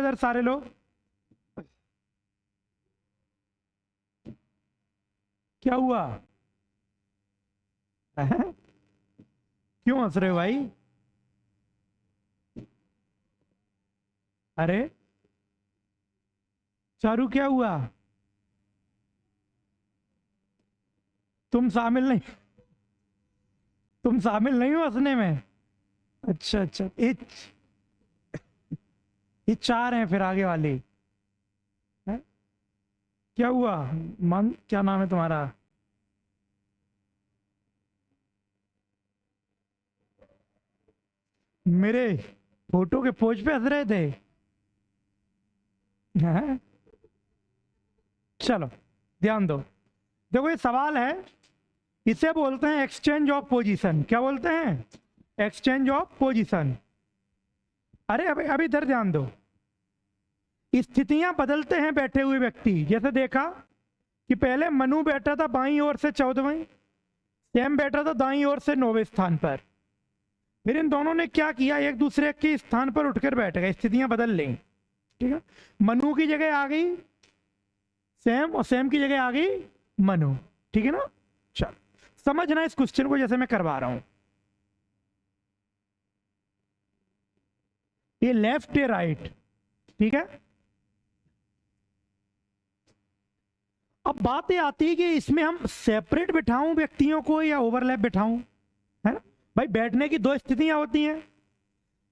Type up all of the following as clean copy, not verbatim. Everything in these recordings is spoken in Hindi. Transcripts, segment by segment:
इधर सारे लोग। क्या हुआ? क्यों हंस रहे हो भाई? अरे चारू क्या हुआ? तुम शामिल नहीं, तुम शामिल नहीं हो हंसने में? अच्छा अच्छा, ये चार हैं फिर आगे वाले हैं? क्या हुआ? मन क्या नाम है तुम्हारा? मेरे फोटो के पोज पे हंस रहे थे? हैं? चलो ध्यान दो। देखो ये सवाल है, इसे बोलते हैं एक्सचेंज ऑफ पोजीशन। क्या बोलते हैं? Exchange of position. अरे अभी अभी इधर ध्यान दो। स्थितियां बदलते हैं बैठे हुए व्यक्ति। जैसे देखा कि पहले मनु बैठा था बाईं ओर से 14वें, सैम बैठा था दाईं ओर से 9वें स्थान पर। फिर इन दोनों ने क्या किया, एक दूसरे के स्थान पर उठकर बैठ गए, स्थितियां बदल ली। ठीक है, मनु की जगह आ गई सैम और सैम की जगह आ गई मनु। ठीक है ना? चल समझना इस क्वेश्चन को जैसे मैं करवा रहा हूं। ये लेफ्ट या राइट, ठीक है। अब बात ये आती है कि इसमें हम सेपरेट बिठाऊं व्यक्तियों को या ओवरलैप बिठाऊं, है ना भाई? बैठने की दो स्थितियां होती हैं,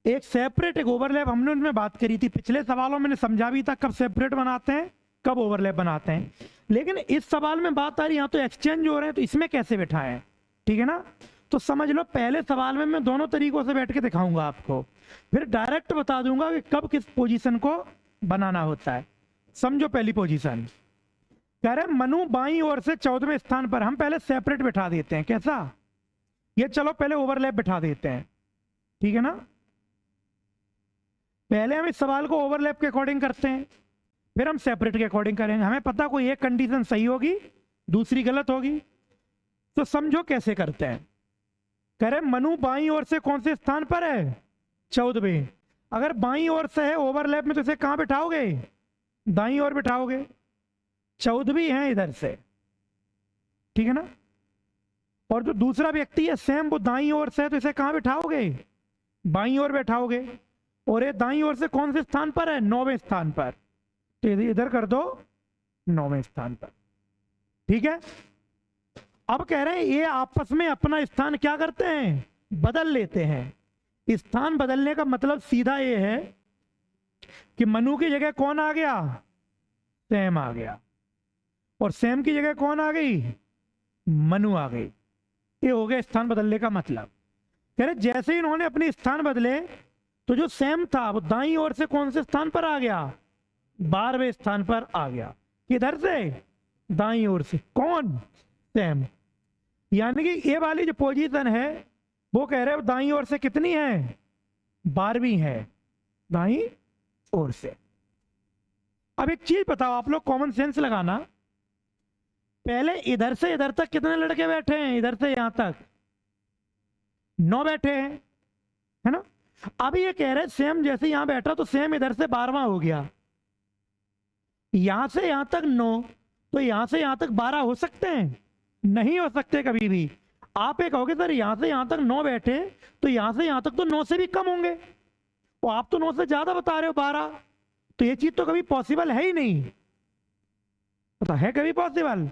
एक सेपरेट एक ओवरलैप। हमने उनमें बात करी थी पिछले सवालों में, समझा भी था कब सेपरेट बनाते हैं कब ओवरलैप बनाते हैं। लेकिन इस सवाल में बात आ रही, यहाँ तो एक्सचेंज हो रहे हैं, तो इसमें कैसे बिठाएं? ठीक है ना? तो समझ लो पहले सवाल में मैं दोनों तरीकों से बैठ के दिखाऊंगा आपको, फिर डायरेक्ट बता दूंगा कि कब किस पोजीशन को बनाना होता है। समझो पहली पोजीशन, कह रहे मनु बाईं ओर से 14वें स्थान पर। हम पहले सेपरेट बिठा देते हैं, कैसा? ये चलो पहले ओवरलैप बिठा देते हैं, ठीक है ना? पहले हम इस सवाल को ओवरलैप के अकॉर्डिंग करते हैं, फिर हम सेपरेट के अकॉर्डिंग करेंगे। हमें पता कोई एक कंडीशन सही होगी दूसरी गलत होगी। तो समझो कैसे करते हैं। कह रहे मनु बाईं ओर से कौन से स्थान पर है? 14वें। अगर बाईं ओर से है ओवरलैप में तो इसे कहां बिठाओगे? दाईं ओर बिठाओगे। 14वीं है इधर से, ठीक है ना? और जो दूसरा व्यक्ति है सैम, वो दाईं ओर से है, तो इसे कहां बिठाओगे? बाईं ओर बैठाओगे। और ये दाईं ओर से कौन से स्थान पर है? 9वें स्थान पर, तो इधर कर दो 9वें स्थान पर। ठीक है, अब कह रहे हैं ये आपस में अपना स्थान क्या करते हैं? बदल लेते हैं। स्थान बदलने का मतलब सीधा ये है कि मनु की जगह कौन आ गया? सैम आ गया, और सैम की जगह कौन आ गई? मनु आ गई। ये हो गया स्थान बदलने का मतलब। कह रहे जैसे ही इन्होंने अपने स्थान बदले, तो जो सैम था वो दाईं ओर से कौन से स्थान पर आ गया? 12वें स्थान पर आ गया। किधर से? दाईं ओर से। कौन? सैम। यानी कि ये वाली जो पोजीशन है वो कह रहे हो दाईं ओर से कितनी है? 12वीं है दाईं ओर से। अब एक चीज बताओ आप लोग, कॉमन सेंस लगाना। पहले इधर से इधर तक कितने लड़के बैठे हैं? इधर से यहां तक 9 बैठे हैं, है ना? अब ये कह रहे सेम जैसे यहां बैठा तो सेम इधर से 12वां हो गया। यहां से यहां तक 9, तो यहां से यहां तक 12 हो सकते हैं? नहीं हो सकते कभी भी। आप एक कहोगे सर यहां से यहां तक 9 बैठे, तो यहां से यहां तक तो 9 से भी कम होंगे, और आप तो 9 से ज्यादा बता रहे हो 12। तो ये चीज तो कभी पॉसिबल है ही नहीं। पता है कभी पॉसिबल?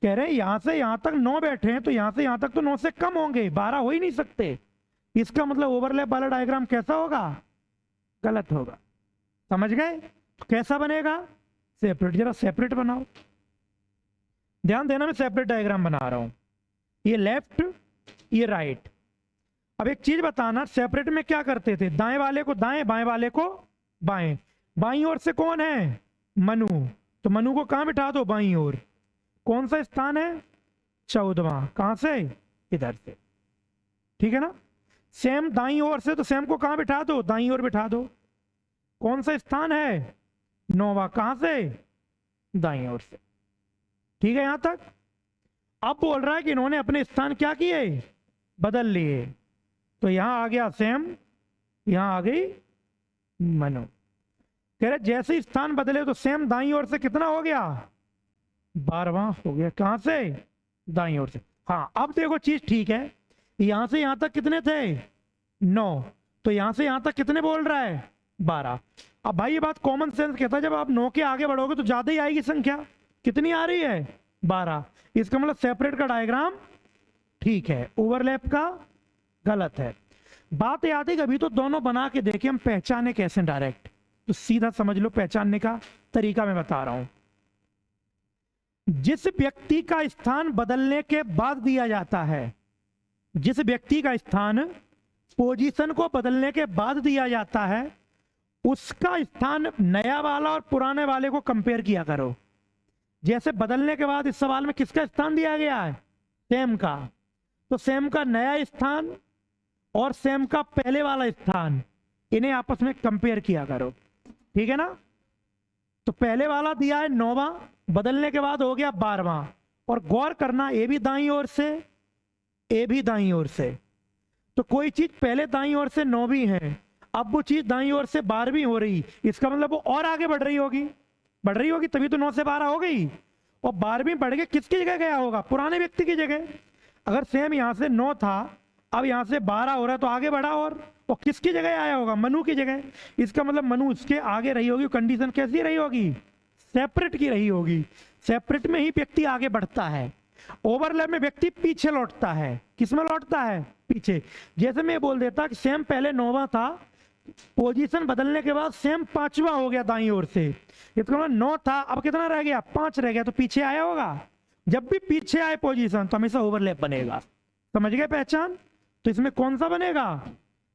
कह रहे हैं यहां से यहां तक 9 बैठे हैं, तो यहां से यहां तक तो 9 से कम होंगे, 12 हो ही नहीं सकते। इसका मतलब ओवरलैप वाला डायग्राम कैसा होगा? गलत होगा। समझ गए? तो कैसा बनेगा? सेपरेट। जरा सेपरेट बनाओ, ध्यान देना, मैं सेपरेट डायग्राम बना रहा हूं। ये लेफ्ट, ये राइट। अब एक चीज बताना, सेपरेट में क्या करते थे? दाएं वाले को दाएं, बाएं वाले को बाएं। बाईं ओर से कौन है? मनु, तो मनु को कहां बिठा दो? बाईं ओर। कौन सा स्थान है? 14वां। कहां से? इधर से, ठीक है ना? सैम दाईं ओर से, तो सैम को कहां बिठा दो? दाईं ओर बिठा दो। कौन सा स्थान है? 9वां। कहां से? दाईं ओर से। ठीक है यहां तक? अब बोल रहा है कि इन्होंने अपने स्थान क्या किए? बदल लिए। तो यहां आ गया सैम, यहां आ गई मनु। कह रहे जैसे ही स्थान बदले तो सेम दाईं ओर से कितना हो गया, 12वां हो गया। कहां से, दाईं ओर से। हाँ अब देखो चीज ठीक है, यहां से यहां तक कितने थे, 9, तो यहां से यहां तक कितने बोल रहा है, 12। अब भाई ये बात कॉमन सेंस कहता है जब आप 9 के आगे बढ़ोगे तो ज्यादा ही आएगी संख्या, कितनी आ रही है, 12। इसका मतलब सेपरेट का डायग्राम ठीक है, ओवरलैप का गलत है। बात याद है कभी तो दोनों बना के देखे हम, पहचाने कैसे डायरेक्ट, तो सीधा समझ लो पहचानने का तरीका मैं बता रहा हूं। जिस व्यक्ति का स्थान बदलने के बाद दिया जाता है, जिस व्यक्ति का स्थान पोजीशन को बदलने के बाद दिया जाता है, उसका स्थान नया वाला और पुराने वाले को कंपेयर किया करो। जैसे बदलने के बाद इस सवाल में किसका स्थान दिया गया है, सेम का, तो सेम का नया स्थान और सेम का पहले वाला स्थान, इन्हें आपस में कंपेयर किया करो, ठीक है ना। तो पहले वाला दिया है 9वां, बदलने के बाद हो गया 12वां, और गौर करना ए भी दाईं ओर से, ए भी दाईं ओर से, तो कोई चीज पहले दाईं ओर से 9वीं है, अब वो चीज दाईं ओर से 12वीं हो रही, इसका मतलब वो और आगे बढ़ रही होगी, बढ़ रही होगी, तभी तो 9 से 12 हो गई। और 12वीं बढ़ के किसकी जगह गया होगा, पुराने व्यक्ति की जगह। अगर सेम यहां से 9 था, अब यहां से 12 हो रहा है, तो आगे बढ़ा और किसकी जगह आया होगा, मनु की जगह। इसका मतलब मनु उसके आगे रही होगी। कंडीशन कैसी रही होगी, सेपरेट की रही होगी। सेपरेट में ही व्यक्ति आगे बढ़ता है, ओवरलैप में व्यक्ति पीछे लौटता है। किसमें लौटता है, पीछे। जैसे मैं बोल देता कि सेम पहले 9वां था, पोजीशन बदलने के बाद सेम 5वां हो गया दाईं ओर से, इसका मतलब 9 था, अब कितना रह गया, 5 रह गया, तो पीछे आया होगा। जब भी पीछे आए पोजीशन तो हमेशा ओवरलैप बनेगा। समझ गए पहचान। तो इसमें कौन सा बनेगा,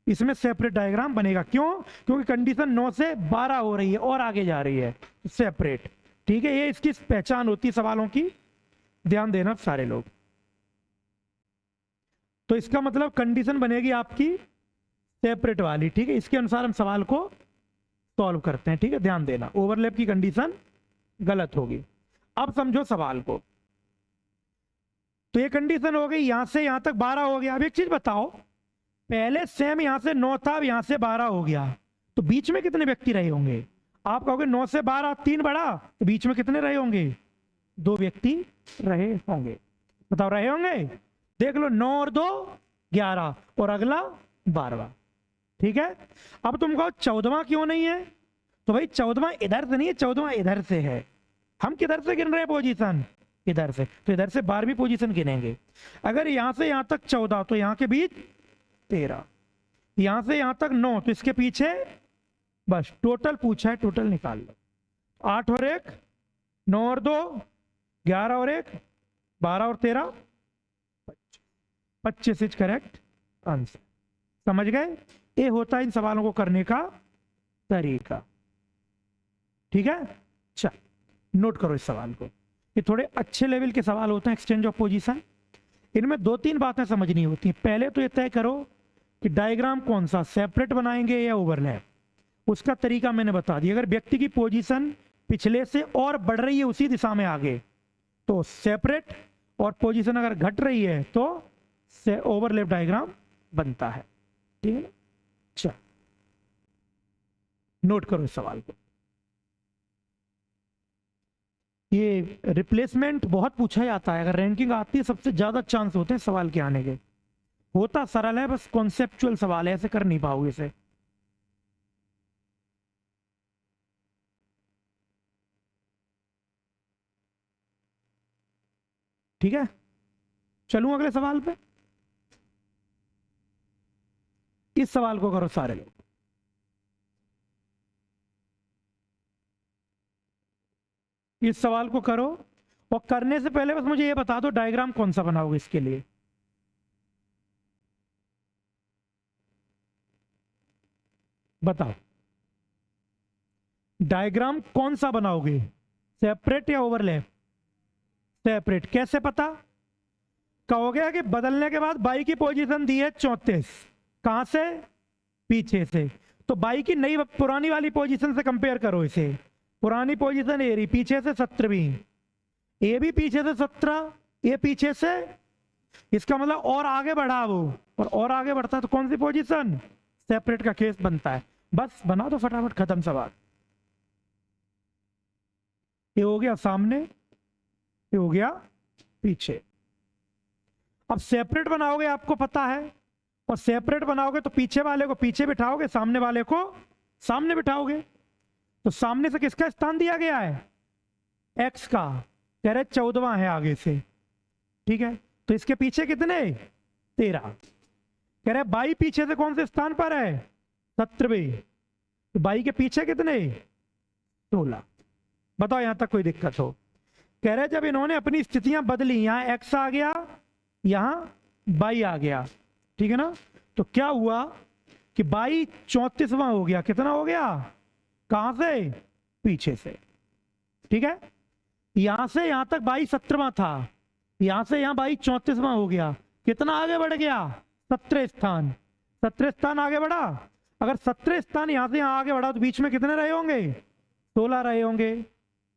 इसमें सेपरेट डायग्राम बनेगा। क्यों, क्योंकि कंडीशन 9 से 12 हो रही है और आगे जा रही है, तो सेपरेट। ठीक है, ये इसकी पहचान होती है सवालों की, ध्यान देना सारे लोग। तो इसका मतलब कंडीशन बनेगी आपकी सेपरेट वाली, ठीक है। इसके अनुसार हम सवाल को सॉल्व करते हैं, ठीक है, ध्यान देना। ओवरलैप की कंडीशन गलत होगी। अब समझो सवाल को। तो ये कंडीशन हो गई, यहां से यहां तक 12 हो गया। अब एक चीज बताओ, पहले सेम यहां से 9 था, अब यहां से 12 हो गया, तो बीच में कितने व्यक्ति रहे होंगे। आप कहोगे 9 से 12 3 बढ़ा, तो बीच में कितने रहे होंगे, 2 व्यक्ति रहे होंगे। बताओ रहे होंगे, देख लो, 9 और 2 11, और अगला 12वां। ठीक है। अब तुम कहो 14वां क्यों नहीं है, तो भाई 14वां इधर से नहीं है, 14वां इधर से है। हम किधर से गिन रहे हैं पोजीशन, इधर से, तो इधर से 12वीं पोजीशन गिनेंगे। अगर यहां से यहां तक 14, तो यहां के बीच 13, यहां से यहां तक 9, तो इसके पीछे बस टोटल पूछा है, टोटल निकाल लो। 8 और 1 9 और 2 11 और 1 12 और 13 25 इज करेक्ट आंसर। समझ गए, ये होता है इन सवालों को करने का तरीका। ठीक है, चल नोट करो इस सवाल को। ये थोड़े अच्छे लेवल के सवाल होते हैं, एक्सचेंज ऑफ पोजीशन। इनमें 2-3 बातें समझनी होती हैं। पहले तो ये तय करो कि डायग्राम कौन सा, सेपरेट बनाएंगे या ओवरलैप। उसका तरीका मैंने बता दिया। अगर व्यक्ति की पोजीशन पिछले से और बढ़ रही है उसी दिशा में आगे, तो सेपरेट, और पोजीशन अगर घट रही है तो ओवरलैप डायग्राम बनता है। ठीक है, चल नोट करो इस सवाल को। ये रिप्लेसमेंट बहुत पूछा जाता है, अगर रैंकिंग आती है सबसे ज्यादा चांस होते हैं सवाल के आने के। होता सरल है, बस कॉन्सेप्चुअल सवाल है, ऐसे कर नहीं पाओगे इसे। ठीक है, चलूं अगले सवाल पे। इस सवाल को करो सारे लोग। इस सवाल को करो, और करने से पहले बस मुझे ये बता दो डायग्राम कौन सा बनाओगे इसके लिए। बताओ डायग्राम कौन सा बनाओगे, सेपरेट या ओवरलैप। सेपरेट। कैसे पता, कहोगे कि बदलने के बाद बाई की पोजीशन दी है 34, कहां से, पीछे से, तो बाई की नई पुरानी वाली पोजीशन से कंपेयर करो इसे। पुरानी पोजीशन ए रही, पीछे से 17वीं, ए भी पीछे से 17, ये पीछे से, इसका मतलब और आगे बढ़ा वो, और आगे बढ़ता है तो कौन सी पोजीशन, सेपरेट का केस बनता है। बस बना दो फटाफट, खत्म सवाल। ये हो गया सामने, ये हो गया पीछे। अब सेपरेट बनाओगे आपको पता है, और सेपरेट बनाओगे तो पीछे वाले को पीछे बिठाओगे, सामने वाले को सामने बिठाओगे। तो सामने से किसका स्थान दिया गया है? एक्स का। कह रहे 14वां है आगे से, ठीक है। तो इसके पीछे कितने? 13। कह रहे बाई पीछे से कौन से स्थान पर है? 17वें। तो बाई के पीछे कितने? 16। बताओ यहां तक कोई दिक्कत हो? कह रहे जब इन्होंने अपनी स्थितियां बदली, यहां एक्स आ गया, यहां बाई आ गया, ठीक है ना। तो क्या हुआ कि बाई 34वां हो गया। कितना हो गया? कहां से? पीछे से, ठीक है। यहां से यहां तक बाई 17वां था, यहां से यहां बाई 34वां हो गया। कितना आगे बढ़ गया? 17 स्थान। 17 स्थान आगे बढ़ा। अगर 17 स्थान यहां से यहां आगे बढ़ा तो बीच में कितने रहे होंगे? 16 रहे होंगे।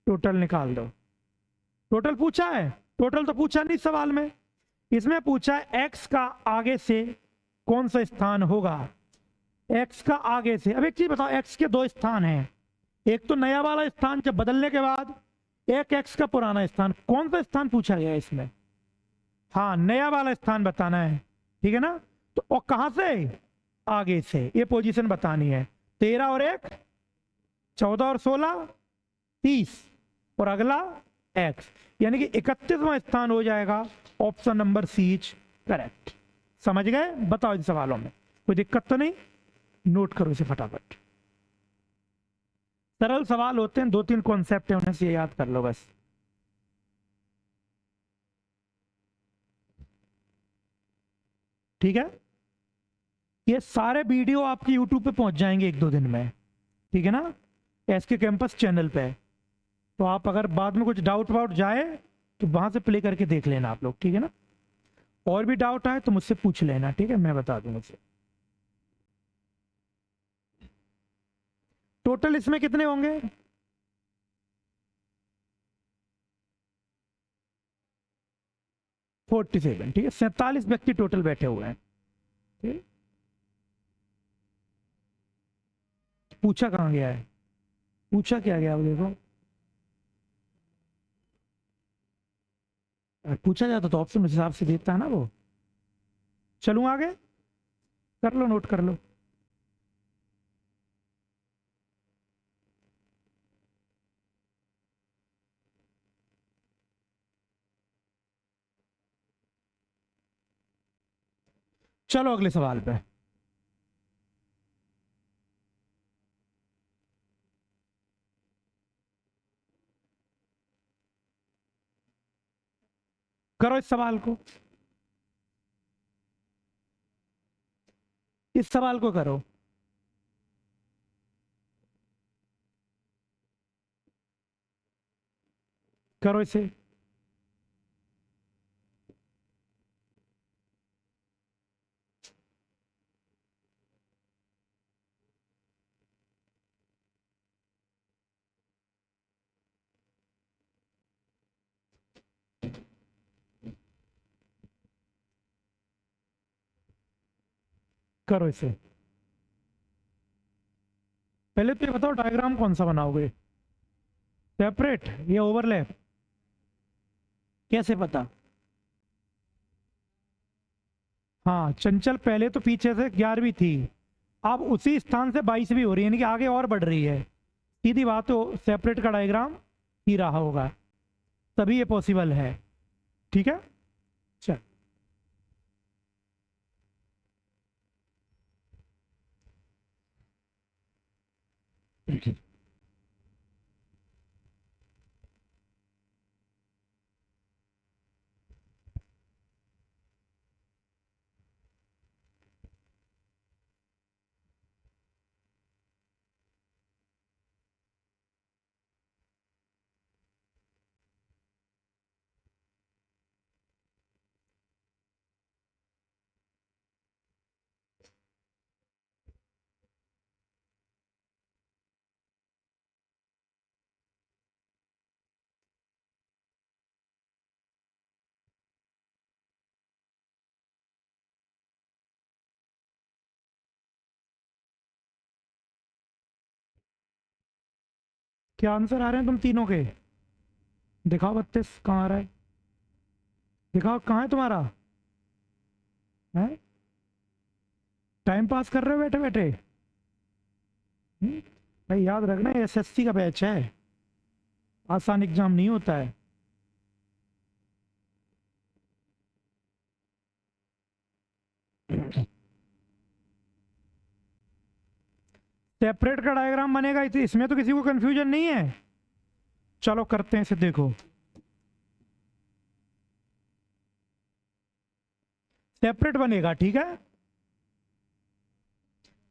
टोटल निकाल दो। टोटल पूछा है? टोटल तो पूछा नहीं सवाल में, इसमें पूछा है एक्स का आगे से कौन सा स्थान होगा। एक्स का आगे से। अब एक चीज बताओ, एक्स के दो स्थान हैं, एक तो नया वाला स्थान जब बदलने के बाद, एक एक्स का पुराना स्थान। कौन सा स्थान पूछा गया है इसमें? हाँ, नया वाला स्थान बताना है, ठीक है ना। तो और कहां से? आगे से। ये पोजीशन बतानी है। 13 और 1 14 और 16 30, और अगला एक्स, यानी कि 31वां स्थान हो जाएगा। Option number c is correct. समझ गए? बताओ इन सवालों में कोई दिक्कत तो नहीं? नोट करो इसे फटाफट। सरल सवाल होते हैं, 2-3 कॉन्सेप्ट है, उन्हें से याद कर लो बस। ठीक है, ये सारे वीडियो आपके यूट्यूब पे पहुंच जाएंगे 1-2 दिन में, ठीक है ना, एसके कैंपस चैनल पे। तो आप अगर बाद में कुछ डाउट वाउट जाए तो वहां से प्ले करके देख लेना आप लोग, ठीक है ना। और भी डाउट आए तो मुझसे पूछ लेना, ठीक है, मैं बता दूंगा उसे। टोटल इसमें कितने होंगे? 47, ठीक है। 47 व्यक्ति टोटल बैठे हुए हैं, ठीक है? पूछा कहाँ गया है? पूछा क्या गया वो देखो। पूछा जाता तो ऑप्शन उस हिसाब से देता है ना वो। चलूं आगे? कर लो, नोट कर लो। चलो अगले सवाल पे। करो इस सवाल को, इस सवाल को करो। करो इसे। करो इसे। पहले तो ये बताओ डायग्राम कौन सा बनाओगे, सेपरेट या ओवरलैप? कैसे पता? हाँ, चंचल पहले तो पीछे से 11वीं थी, अब उसी स्थान से 22वीं हो रही है, यानी कि आगे और बढ़ रही है। सीधी बात हो, सेपरेट का डायग्राम ही रहा होगा, तभी ये पॉसिबल है, ठीक है। चल, क्या आंसर आ रहे हैं तुम तीनों के? दिखाओ 32 कहाँ आ रहा है, दिखाओ कहाँ है तुम्हारा, है टाइम पास कर रहे हो बैठे बैठे। भाई याद रखना एसएससी का बैच है, आसान एग्जाम नहीं होता है। सेपरेट का डायग्राम बनेगा, इसमें तो किसी को कंफ्यूजन नहीं है। चलो करते हैं इसे, देखो सेपरेट बनेगा, ठीक है।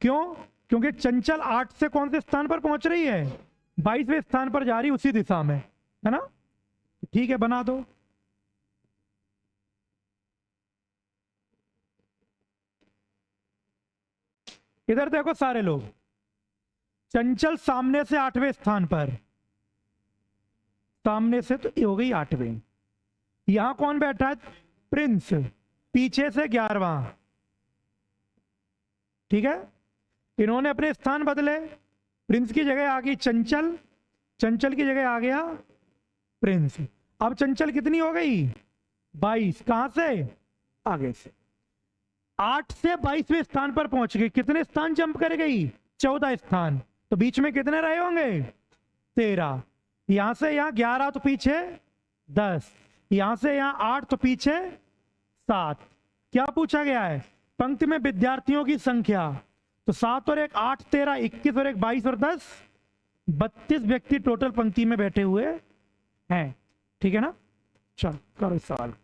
क्यों? क्योंकि चंचल 8 से कौन से स्थान पर पहुंच रही है, 22वें स्थान पर जा रही, उसी दिशा में, है ना। ठीक है, बना दो। इधर देखो सारे लोग, चंचल सामने से 8वें स्थान पर, सामने से तो ये हो गई 8वें। यहां कौन बैठा है, प्रिंस, पीछे से 11वां, ठीक है। इन्होंने अपने स्थान बदले, प्रिंस की जगह आ गई चंचल, चंचल की जगह आ गया प्रिंस। अब चंचल कितनी हो गई, 22, कहां से, आगे से। 8 से 22वें स्थान पर पहुंच गई, कितने स्थान जंप कर गई, 14 स्थान। तो बीच में कितने रहे होंगे, 13। यहां से यहां 11 तो पीछे 10, यहां से यहां 8 तो पीछे 7। क्या पूछा गया है, पंक्ति में विद्यार्थियों की संख्या। तो 7 और 1 8, 13, 21 और 1 22 और 10 32 व्यक्ति टोटल पंक्ति में बैठे हुए हैं, ठीक है ना। चलो करो इस सवाल।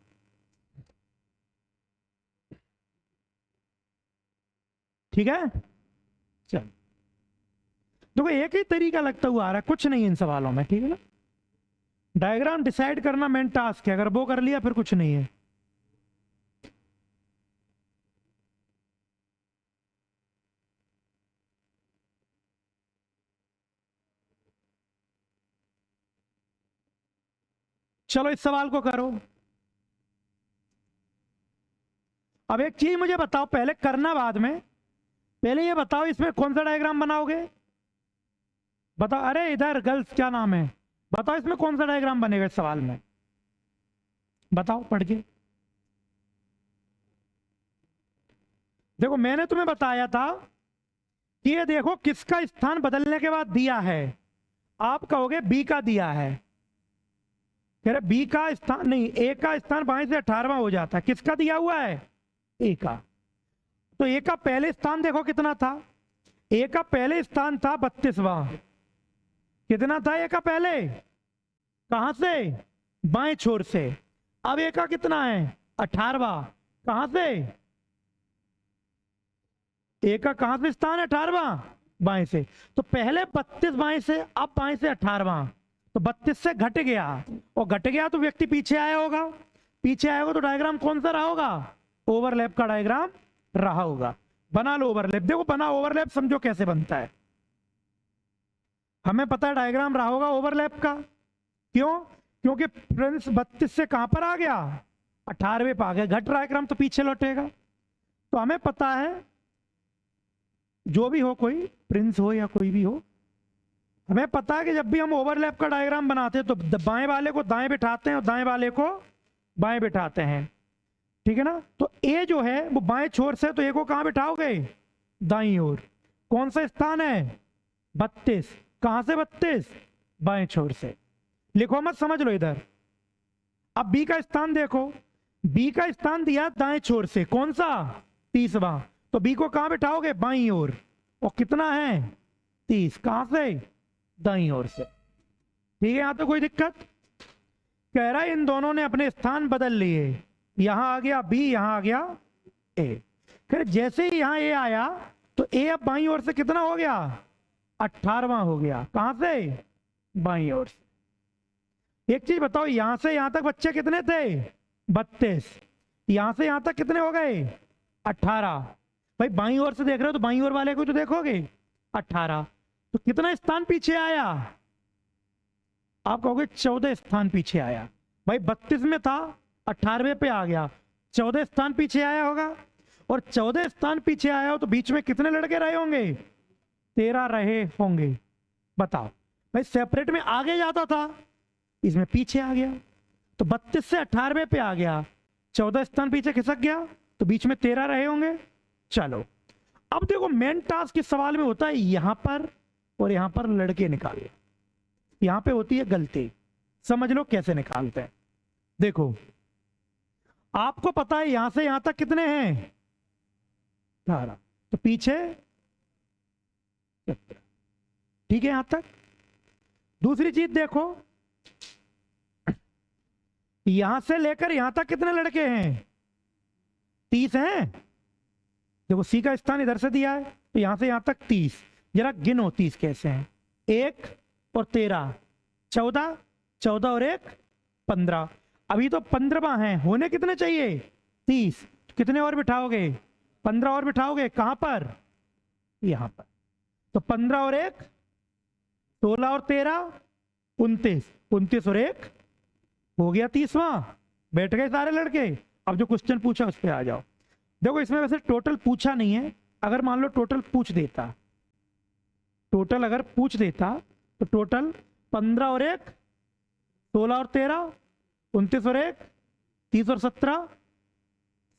ठीक है, चल देखो एक ही तरीका लगता हुआ आ रहा है, कुछ नहीं इन सवालों में, ठीक है ना। डायग्राम डिसाइड करना मेन टास्क है, अगर वो कर लिया फिर कुछ नहीं है। चलो इस सवाल को करो। अब एक चीज मुझे बताओ, पहले करना बाद में, पहले ये बताओ इसमें कौन सा डायग्राम बनाओगे, बताओ। अरे इधर गर्ल्स, क्या नाम है, बताओ इसमें कौन सा डायग्राम बनेगा इस सवाल में, बताओ पढ़ के। देखो मैंने तुम्हें बताया था कि ये देखो किसका स्थान बदलने के बाद दिया है, आप कहोगे बी का दिया है, कह रहे बी का स्थान नहीं, ए का स्थान बाएं से 18वां हो जाता है, किसका दिया हुआ है, ए का। तो ए का पहले स्थान देखो कितना था, ए का पहले स्थान था 32वां, कितना था ए का पहले, कहां से, बाएं छोर से। अब ए का कितना है, 18वां, कहां से, ए का कहां से स्थान है, 18वां, बाएं से। तो पहले 32 बाएं से, अब बाएं से 18वां, तो 32 से घट गया, और घट गया तो व्यक्ति पीछे आया होगा, पीछे आया होगा तो डायग्राम कौन सा रहा होगा, ओवरलैप का डायग्राम रहा होगा। बना लो ओवरलैप, देखो बना ओवरलैप, समझो कैसे बनता है। हमें पता है डायग्राम रहा होगा ओवरलैप का, क्यों, क्योंकि प्रिंस 32 से कहां पर आ गया, 18वें पे आ गया, घट डायग्राम तो पीछे लौटेगा। तो हमें पता है, जो भी हो, कोई प्रिंस हो या कोई भी हो, हमें पता है कि जब भी हम ओवरलैप का डायग्राम बनाते हैं तो बाएं वाले को दाएं बिठाते हैं और दाएं वाले को बाएं बिठाते हैं, ठीक है ना। तो ए जो है वो बाएं छोर से, तो ए को कहां बिठाओगे, दाईं ओर। कौन सा स्थान है, 32, कहां से 32, बाएं छोर से। लिखो मत, समझ लो इधर। अब बी का स्थान देखो, बी का स्थान दिया दाएं छोर से, कौन सा, 30वां। तो बी को कहां बिठाओगे, बाईं ओर, और कितना है, 30, कहां से, दाईं ओर से, ठीक है। यहां तो कोई दिक्कत, कह रहा है इन दोनों ने अपने स्थान बदल लिए, यहां आ गया बी, यहां आ गया ए। फिर जैसे ही यहां ए आया तो ए अब बाईं ओर से कितना हो गया, 18वां हो गया, कहां से, बाईं ओर से। एक चीज बताओ, यहां से यहां तक बच्चे कितने थे, 32, यहां से यहां तक कितने हो गए, 18। भाई बाईं ओर से देख रहे हो तो बाईं ओर वाले को तो देखोगे, 18। तो कितना स्थान पीछे आया, आप कहोगे 14 स्थान पीछे आया। भाई 32 में था, 18वें पे आ गया, 14 स्थान पीछे आया होगा। और 14 स्थान पीछे आया हो तो बीच में कितने लड़के रहे होंगे, 13 रहे होंगे। बताओ भाई, सेपरेट में आगे जाता था, इसमें पीछे आ गया, तो 32 से 18वें पे आ गया, 14 स्थान पीछे खिसक गया, तो बीच में 13 रहे होंगे। चलो अब देखो मेन टास्क इस सवाल में होता है यहां पर और यहां पर लड़के निकालने, यहां पे होती है गलती। समझ लो कैसे निकालते हैं। देखो आपको पता है यहां से यहां तक कितने हैं 18, तो पीछे 17, ठीक है यहां तक। दूसरी चीज देखो यहां से लेकर यहां तक कितने लड़के हैं 30 हैं। देखो सी का स्थान इधर से दिया है, तो यहां से यहां तक 30, जरा गिनो 30 कैसे हैं, 1 और 13 14, 14 और 1 15, अभी तो 15वां है, होने कितने चाहिए 30, कितने और बिठाओगे 15 और बिठाओगे, कहां पर यहां पर, तो 15 और 1 16 और 13 29, 29 और 1 हो गया 30वां, बैठ गए सारे लड़के। अब जो क्वेश्चन पूछा उस पर आ जाओ। देखो इसमें वैसे टोटल पूछा नहीं है, अगर मान लो टोटल पूछ देता, टोटल अगर पूछ देता तो टोटल 15 और 1 16 और 13 29 और 1 30 और 17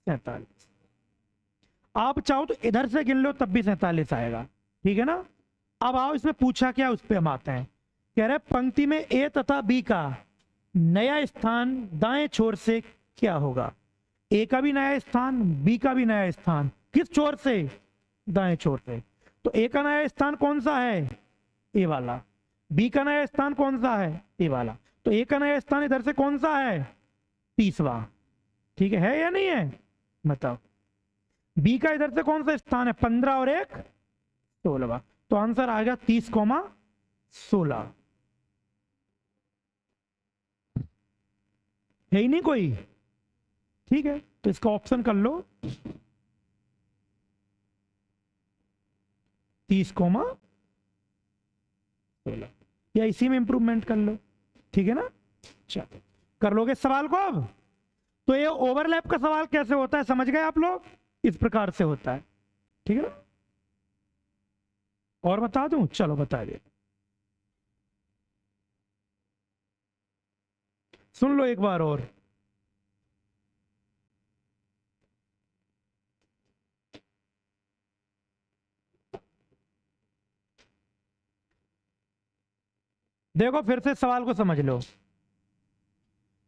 47, आप चाहो तो इधर से गिन लो तब भी 47 आएगा, ठीक है ना। अब आओ इसमें पूछा क्या उस पर हम आते हैं। कह रहे पंक्ति में ए तथा बी का नया स्थान दाएं छोर से क्या होगा। ए का भी नया स्थान, बी का भी नया स्थान, किस छोर से दाएं छोर से। तो ए का नया स्थान कौन सा है ए वाला, बी का नया स्थान कौन सा है ए वाला, तो ए का नया स्थान इधर से कौन सा है 30वां, ठीक है या नहीं है बताओ। बी का इधर से कौन सा स्थान है 15 और 1 16वां, तो आंसर आ गया 30,16 है ही नहीं कोई, ठीक है। तो इसका ऑप्शन कर लो 30,16 या इसी में इंप्रूवमेंट कर लो, ठीक है ना। चलो कर लोगे सवाल को। अब तो ये ओवरलैप का सवाल कैसे होता है समझ गए आप लोग, इस प्रकार से होता है, ठीक है ना। और बता दूं, चलो बता दे, सुन लो एक बार और। देखो फिर से सवाल को समझ लो।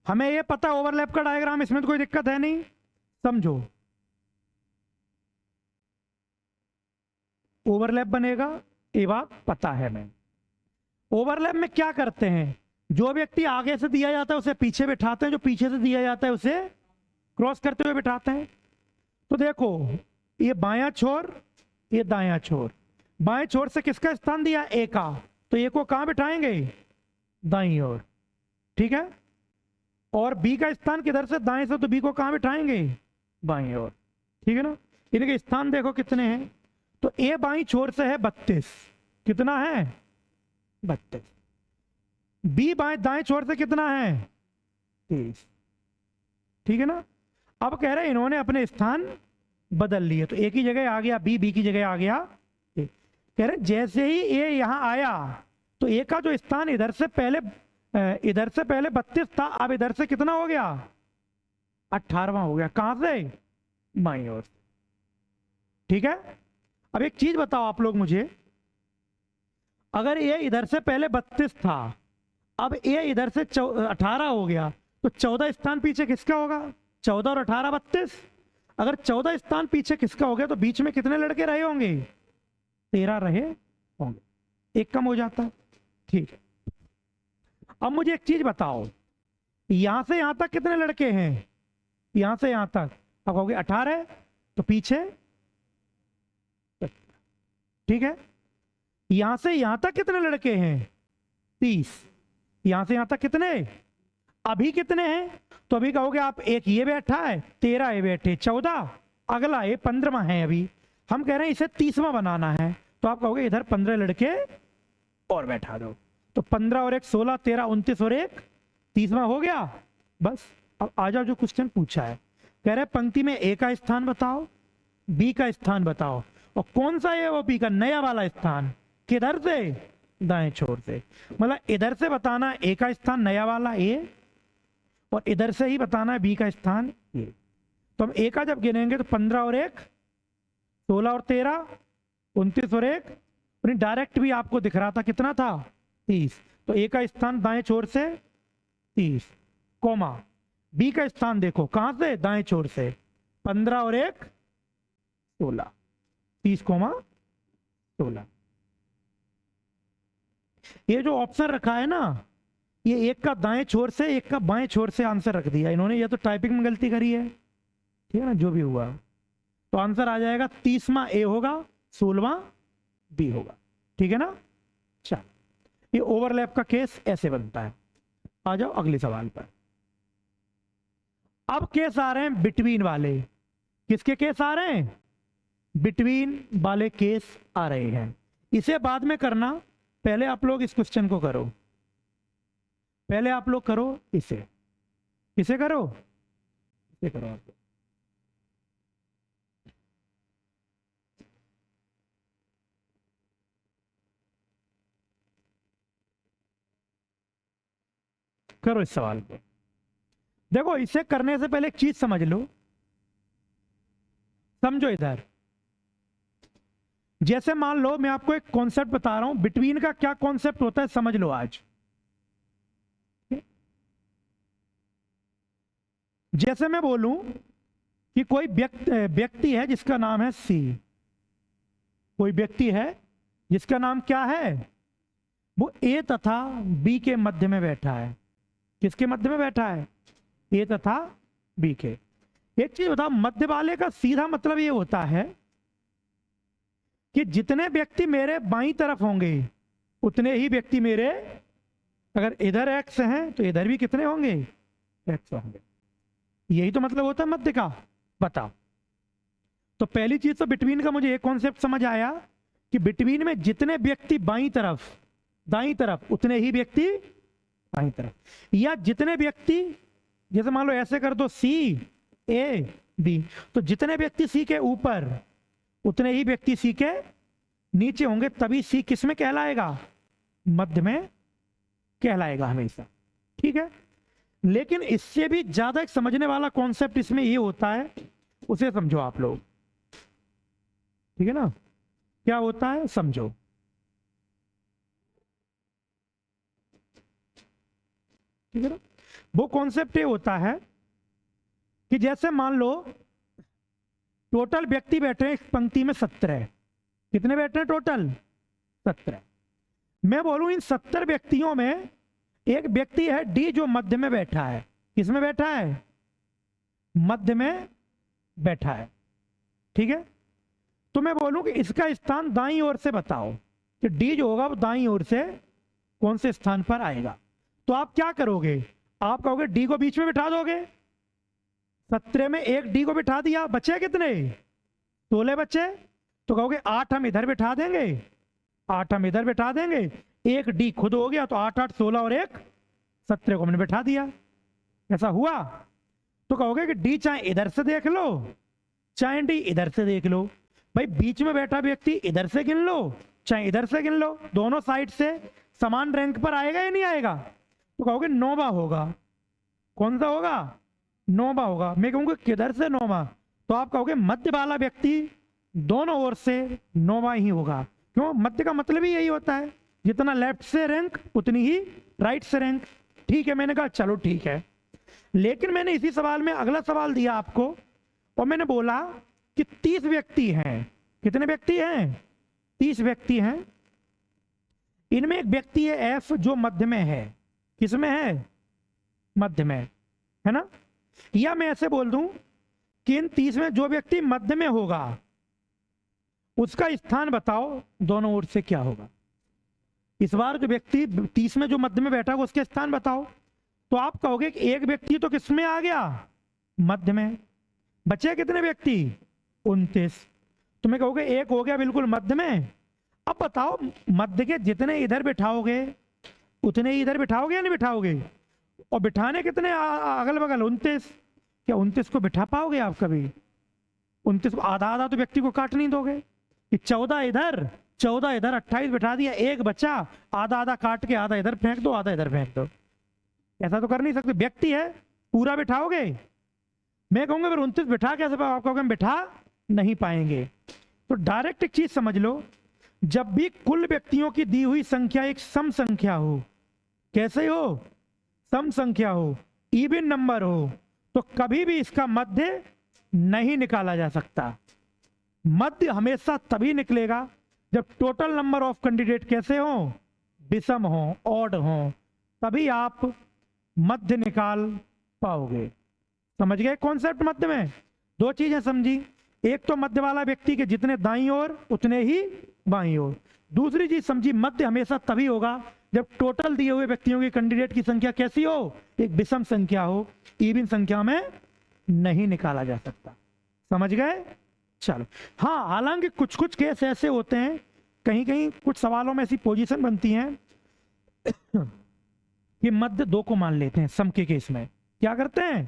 हमें ये पता ओवरलैप का डायग्राम, इसमें तो कोई दिक्कत है नहीं, समझो। ओवरलैप बनेगा ये बात पता है मैं। ओवरलैप में क्या करते हैं, जो व्यक्ति आगे से दिया जाता है उसे पीछे बिठाते हैं, जो पीछे से दिया जाता है उसे क्रॉस करते हुए बिठाते हैं। तो देखो ये बायां छोर ये दायां छोर, बाएं छोर से किसका स्थान दिया ए का, तो ए को कहां बिठाएंगे दाईं ओर, ठीक है। और बी का स्थान किधर से दाएं से, तो बी को कहां बिठाएंगे बाईं ओर, ठीक है ना। इनके स्थान देखो कितने हैं, तो ए बाईं छोर से है 32, कितना है 32, बी बाएं दाएं छोर से कितना है 23, ठीक है ना। अब कह रहे हैं इन्होंने अपने स्थान बदल लिए, तो ए की जगह आ गया बी, बी की जगह आ गया ए। कह रहे जैसे ही ए यहां आया तो ए का जो स्थान इधर से पहले 32 था, अब इधर से कितना हो गया 18वां हो गया, कहां से बाईं ओर, ठीक है। अब एक चीज बताओ आप लोग मुझे, अगर ये इधर से पहले 32 था, अब ये इधर से 18 हो गया, तो 14 स्थान पीछे किसका होगा, 14 और 18 32, अगर 14 स्थान पीछे किसका हो गया तो बीच में कितने लड़के रहे होंगे 13 रहे होंगे, एक कम हो जाता, ठीक है। अब मुझे एक चीज बताओ, यहां से यहां तक कितने लड़के हैं, यहां से यहां तक, अब कहोगे 18, तो पीछे, ठीक है। यहां से यहां तक कितने लड़के हैं 30, यहां से यहां तक कितने, अभी कितने हैं, तो अभी कहोगे आप एक ये बैठा है 13 ये बैठे 14, अगला ये 15वां है, अभी हम कह रहे हैं इसे 30वां बनाना है, तो आप कहोगे इधर 15 लड़के और बैठा दो, तो 15 और 1 16 13 29 और 1 30वां हो गया बस। अब आ जाओ जो क्वेश्चन पूछा है, कह रहे पंक्ति में ए का स्थान बताओ, बी का स्थान बताओ, और कौन सा ए और बी का नया वाला स्थान किधर से दाएं छोर से। मतलब इधर से बताना ए का स्थान नया वाला ए, और इधर से ही बताना है बी का स्थान ए। तो हम ए का जब गिनेंगे तो 15 और 1 16 और 13 29 और 1, और डायरेक्ट भी आपको दिख रहा था कितना था 30। तो ए का स्थान दाएं छोर से 30, कोमा बी का स्थान देखो कहां से, दाएं छोर से 15 और 1 16, 30 कोमा 16। ये जो ऑप्शन रखा है ना, ये एक का दाएं छोर से एक का बाएं छोर से आंसर रख दिया इन्होंने, ये तो टाइपिंग में गलती करी है, ठीक है ना, जो भी हुआ। तो आंसर आ जाएगा 30वां ए होगा, 16वां बी होगा, ठीक है ना। चल, ये ओवरलैप का केस ऐसे बनता है। आ जाओ अगले सवाल पर। अब केस आ रहे हैं बिटवीन वाले। किसके केस आ रहे हैं, बिटवीन वाले केस आ रहे हैं। इसे बाद में करना, पहले आप लोग इस क्वेश्चन को करो, पहले आप लोग करो इसे। किसे करो, इसे करो आप। करो इस सवाल को। देखो, इसे करने से पहले एक चीज समझ लो, समझो इधर। जैसे मान लो मैं आपको एक कॉन्सेप्ट बता रहा हूं, बिटवीन का क्या कॉन्सेप्ट होता है समझ लो आज। जैसे मैं बोलूं कि कोई व्यक्ति है जिसका नाम है सी, कोई व्यक्ति है जिसका नाम क्या है, वो ए तथा बी के मध्य में बैठा है। किसके मध्य में बैठा है, ए तथा बी के। एक चीज बताओ, मध्य वाले का सीधा मतलब ये होता है कि जितने व्यक्ति मेरे बाईं तरफ होंगे उतने ही व्यक्ति मेरे, अगर इधर एक्स हैं तो इधर भी कितने होंगे, एक्स होंगे। यही तो मतलब होता है मध्य का। बताओ, तो पहली चीज तो बिटवीन का मुझे एक कॉन्सेप्ट समझ आया कि बिटवीन में जितने व्यक्ति बाईं तरफ दाईं तरफ उतने ही व्यक्ति बाईं तरफ, या जितने व्यक्ति, जैसे मान लो ऐसे कर दो सी ए बी, तो जितने व्यक्ति सी के ऊपर उतने ही व्यक्ति सी के नीचे होंगे, तभी सी किस में कहलाएगा, मध्य में कहलाएगा हमेशा, ठीक है। लेकिन इससे भी ज्यादा एक समझने वाला कॉन्सेप्ट इसमें ये होता है, उसे समझो आप लोग, ठीक है ना। क्या होता है समझो। ठीक है ना, वो कॉन्सेप्ट ये होता है कि जैसे मान लो टोटल व्यक्ति बैठे हैं इस पंक्ति में 17, कितने बैठे हैं टोटल 17। मैं बोलूं इन 70 व्यक्तियों में एक व्यक्ति है डी जो मध्य में बैठा है। किस में बैठा है, मध्य में बैठा है, ठीक है। तो मैं बोलूं कि इसका स्थान दाईं ओर से बताओ, कि डी जो होगा वो दाईं ओर से कौन से स्थान पर आएगा। तो आप क्या करोगे, आप कहोगे डी को बीच में बिठा दोगे। 17 में एक डी को बिठा दिया, बचे कितने 16 बचे, तो कहोगे 8 हम इधर बिठा देंगे, 8 हम इधर बिठा देंगे, एक डी खुद हो गया, तो 8 8 16 और 1 17 को हमने बिठा दिया। ऐसा हुआ। तो कहोगे कि डी चाहे इधर से देख लो चाहे डी इधर से देख लो। भाई बीच में बैठा व्यक्ति इधर से गिन लो चाहे इधर से गिन लो, दोनों साइड से समान रैंक पर आएगा या नहीं आएगा। तो कहोगे 9वां होगा। कौन सा होगा, 9वां होगा। मैं कहूँगा किधर से 9वां, तो आप कहोगे मध्य वाला व्यक्ति दोनों ओर से 9वां ही होगा। क्यों, मध्य का मतलब ही यही होता है, जितना लेफ्ट से रैंक उतनी ही राइट से रैंक। ठीक है, मैंने कहा चलो ठीक है। लेकिन मैंने इसी सवाल में अगला सवाल दिया आपको, और मैंने बोला कि 30 व्यक्ति हैं। कितने व्यक्ति हैं, 30 व्यक्ति हैं। इनमें एक व्यक्ति है एफ जो मध्य में है। किसमें है, मध्य में, है ना। या मैं ऐसे बोल दूं कि इन 30 में जो व्यक्ति मध्य में होगा उसका स्थान बताओ दोनों ओर से क्या होगा। इस बार जो व्यक्ति 30 में जो मध्य में बैठा होगा उसके स्थान बताओ। तो आप कहोगे कि एक व्यक्ति तो किसमें आ गया, मध्य में। बचे कितने व्यक्ति, 29। तो मैं कहोगे एक हो गया बिल्कुल मध्य में। अब बताओ मध्य के जितने इधर बिठाओगे उतने ही इधर बिठाओगे या नहीं बिठाओगे, और बिठाने कितने अगल बगल, 29। क्या 29 को बिठा पाओगे आप कभी, 29 को आधा आधा तो व्यक्ति को काट नहीं दोगे कि 14 इधर 14 इधर, 28 बिठा दिया, एक बच्चा, आधा आधा काट के आधा इधर फेंक दो, आधा इधर फेंक दो। ऐसा तो कर नहीं सकते, व्यक्ति है, पूरा बिठाओगे? मैं कहूंगा फिर 29 बिठा कैसे पाओ? आप कहोगे हम बिठा नहीं पाएंगे। तो डायरेक्ट एक चीज समझ लो, जब भी कुल व्यक्तियों की दी हुई संख्या एक सम संख्या हो, कैसे हो? सम संख्या हो, इवन नंबर हो, तो कभी भी इसका मध्य नहीं निकाला जा सकता। मध्य हमेशा तभी निकलेगा जब टोटल नंबर ऑफ कैंडिडेट कैसे हो? विषम हो, ऑड हो, तभी आप मध्य निकाल पाओगे। समझ गए कॉन्सेप्ट? मध्य में दो चीजें समझी, एक तो मध्य वाला व्यक्ति के जितने दाईं ओर उतने ही बाईं ओर। दूसरी चीज समझी, मध्य हमेशा तभी होगा जब टोटल दिए हुए व्यक्तियों के कैंडिडेट की संख्या कैसी हो? एक विषम संख्या हो, इवन संख्या में नहीं निकाला जा सकता। समझ गए? चलो, हाँ, हालांकि कुछ कुछ केस ऐसे होते हैं, कहीं कहीं कुछ सवालों में ऐसी पोजीशन बनती है कि मध्य 2 को मान लेते हैं। सम के केस में क्या करते हैं?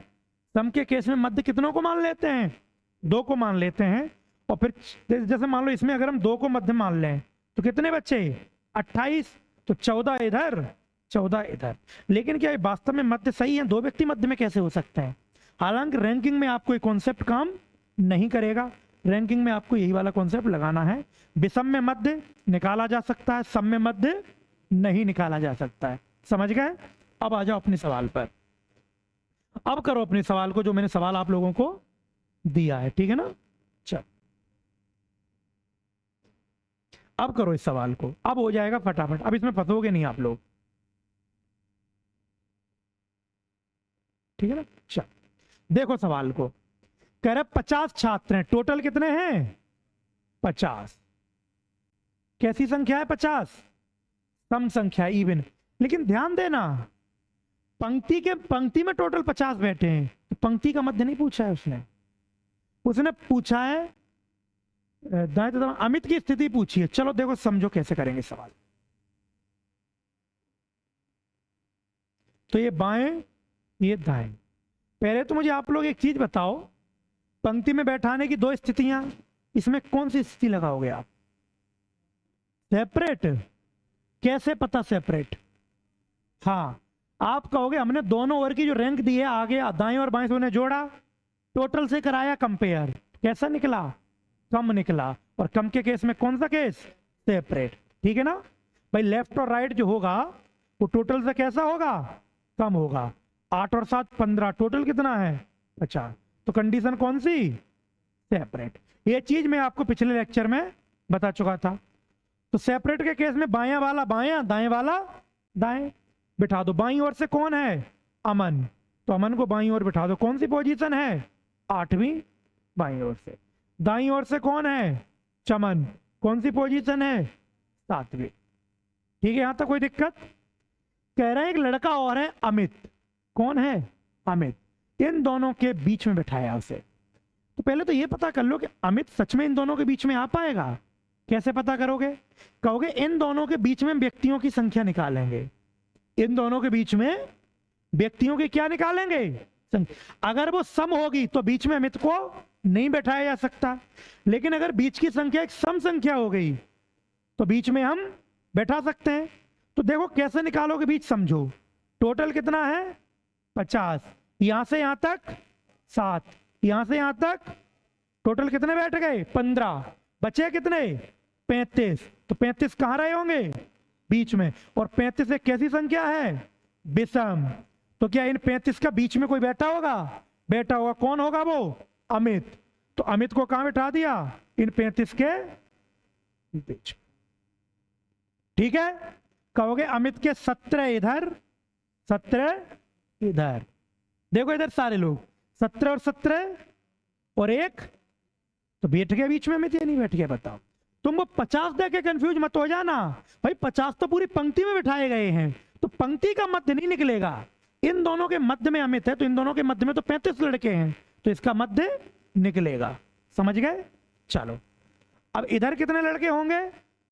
सम के केस में मध्य कितनों को मान लेते हैं? 2 को मान लेते हैं। और फिर जैसे मान लो इसमें अगर हम 2 को मध्य मान लें तो कितने बच्चे? 28, तो 14 इधर, 14 इधर। लेकिन क्या ये वास्तव में मध्य सही है? 2 व्यक्ति मध्य में कैसे हो सकते हैं? हालांकि रैंकिंग में आपको ये कॉन्सेप्ट काम नहीं करेगा। रैंकिंग में आपको यही वाला कॉन्सेप्ट लगाना है, विषम में मध्य निकाला जा सकता है, सम में मध्य नहीं निकाला जा सकता है। समझ गए? अब आ जाओ अपने सवाल पर। अब करो अपने सवाल को, जो मैंने सवाल आप लोगों को दिया है, ठीक है ना? चल, अब करो इस सवाल को, अब हो जाएगा फटाफट, अब इसमें फंसोगे नहीं आप लोग, ठीक है ना? चल, देखो सवाल को, कह रहे 50 छात्र हैं, टोटल कितने हैं? 50। कैसी संख्या है 50? सम संख्या, इवन। लेकिन ध्यान देना, पंक्ति में टोटल 50 बैठे हैं, तो पंक्ति का मध्य नहीं पूछा है उसने। उसने पूछा है दाएं तथा अमित की स्थिति पूछी है। चलो देखो, समझो कैसे करेंगे सवाल। तो ये बाएं, ये दाएं। पहले तो मुझे आप लोग एक चीज बताओ, पंक्ति में बैठाने की 2 स्थितियां, इसमें कौन सी स्थिति लगाओगे आप? सेपरेट। कैसे पता सेपरेट? हाँ, आप कहोगे हमने दोनों ओर की जो रैंक दी है, आगे दाएं और बाएं से उन्हें जोड़ा, टोटल से कराया कंपेयर, कैसा निकला? कम निकला। और कम के केस में कौन सा केस? सेपरेट। ठीक है ना भाई? लेफ्ट और राइट जो होगा वो टोटल से कैसा होगा? कम होगा। 8 और 7 15, टोटल कितना है? 50। तो कंडीशन कौन सी? सेपरेट। ये चीज मैं आपको पिछले लेक्चर में बता चुका था। तो सेपरेट के केस में बायां वाला बायां, दाएं वाला दाएं बिठा दो। बाईं ओर से कौन है? अमन, तो अमन को बाईं ओर बिठा दो। कौन सी पोजीशन है? 8वीं बाईं ओर से। दाईं ओर से कौन है? चमन, कौन सी पोजीशन है? 7वीं। ठीक है, यहां तक कोई दिक्कत? कह रहे हैं एक लड़का और है अमित। कौन है? अमित। इन दोनों के बीच में बिठाया उसे। तो पहले तो ये पता कर लो कि अमित सच में इन दोनों के बीच में आ पाएगा। कैसे पता करोगे? कहोगे इन दोनों के बीच में व्यक्तियों की संख्या निकालेंगे। इन दोनों के बीच में व्यक्तियों की क्या निकालेंगे? अगर वो सम होगी तो बीच में अमित को नहीं बैठाया जा सकता, लेकिन अगर बीच की संख्या एक सम संख्या हो गई तो बीच में हम बैठा सकते हैं। तो देखो कैसे निकालोगे बीच, समझो। टोटल कितना है? 50। यहां से यहां तक 7, यहां से यहां तक टोटल कितने बैठ गए? 15। बचे कितने? 35। तो 35 कहां रहे होंगे? बीच में। और 35 एक कैसी संख्या है? विषम। तो क्या इन 35 का बीच में कोई बैठा होगा? बैठा होगा। कौन होगा वो? अमित। तो अमित को कहां बैठा दिया? इन 35 के बीच। ठीक है, कहोगे अमित के 17 इधर, 17 इधर। देखो इधर सारे लोग 17 और 17 और 1, तो बैठ गए बीच में अमित या नहीं बैठ गया? बताओ। तुम वो 50 दे के कंफ्यूज मत हो जाना भाई, 50 तो पूरी पंक्ति में बिठाए गए हैं, तो पंक्ति का मध्य नहीं निकलेगा। इन दोनों के मध्य में अमित है, तो इन दोनों के मध्य में तो 35 लड़के हैं, तो इसका मध्य निकलेगा। समझ गए? चलो, अब इधर कितने लड़के होंगे?